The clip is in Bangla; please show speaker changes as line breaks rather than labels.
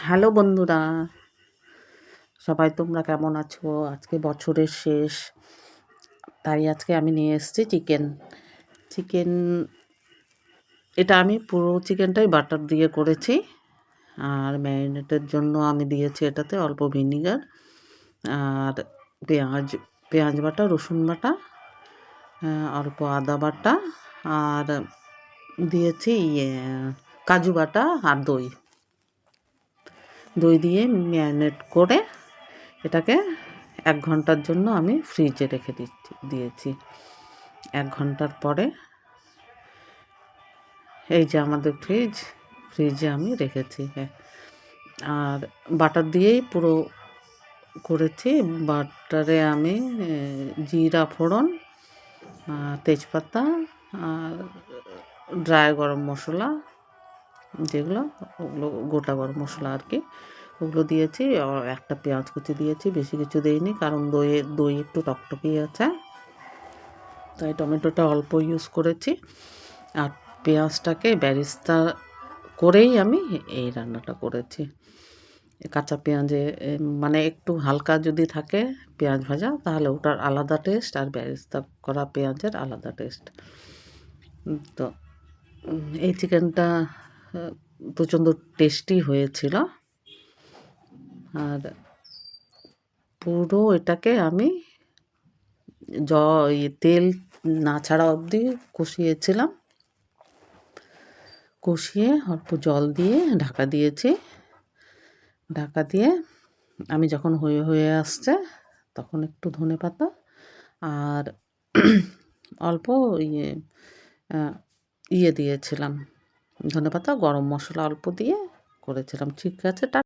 হ্যালো বন্ধুরা, সবাই তোমরা কেমন আছো? আজকে বছরের শেষ, তাই আজকে আমি নিয়ে এসেছি চিকেন। চিকেন এটা আমি পুরো চিকেনটাই বাটার দিয়ে করেছি। আর ম্যারিনেটের জন্য আমি দিয়েছি এটাতে অল্প ভিনিগার আর পেঁয়াজ পেঁয়াজ বাটা, রসুন বাটা, অল্প আদা বাটা, আর দিয়েছি কাজু বাটা আর দই দিয়ে ম্যারিনেট করে এটাকে 1 ঘন্টার জন্য আমি ফ্রিজে রেখে দিয়েছি। 1 ঘন্টার পরে এই যে আমাদের ফ্রিজে আমি রেখেছি। আর বাটার দিয়েই পুরো করেছি। বাটারে আমি জিরা ফোড়ন, তেজপাতা আর ড্রাই গরম মশলা, যেগুলো ওগুলো গোটা গরম মশলা আর কি, ওগুলো দিয়েছি। আর একটা পেঁয়াজ কুচি দিয়েছি, বেশি কিছু দিইনি কারণ দই একটু টকটকি আছে, তাই টমেটোটা অল্প ইউজ করেছি। আর পেঁয়াজটাকে বেরেস্তা করেই আমি এই রান্নাটা করেছি। কাঁচা পেঁয়াজে মানে একটু হালকা যদি থাকে পেঁয়াজ ভাজা, তাহলে ওটার আলাদা টেস্ট, আর বেরেস্তা করা পেঁয়াজের আলাদা টেস্ট। তো এই চিকেনটা প্রচণ্ড টেস্টি হয়েছিল। আর পুরো এটাকে আমি তেল না ছাড়া অবধি কষিয়েছিলাম। কষিয়ে অল্প জল দিয়ে ঢাকা দিয়েছি। ঢাকা দিয়ে আমি যখন হয়ে আসছে তখন একটু ধনেপাতা আর অল্প দিয়েছিলাম, ধনেপাতা, গরম মশলা অল্প দিয়ে করেছিলাম। ঠিক আছে।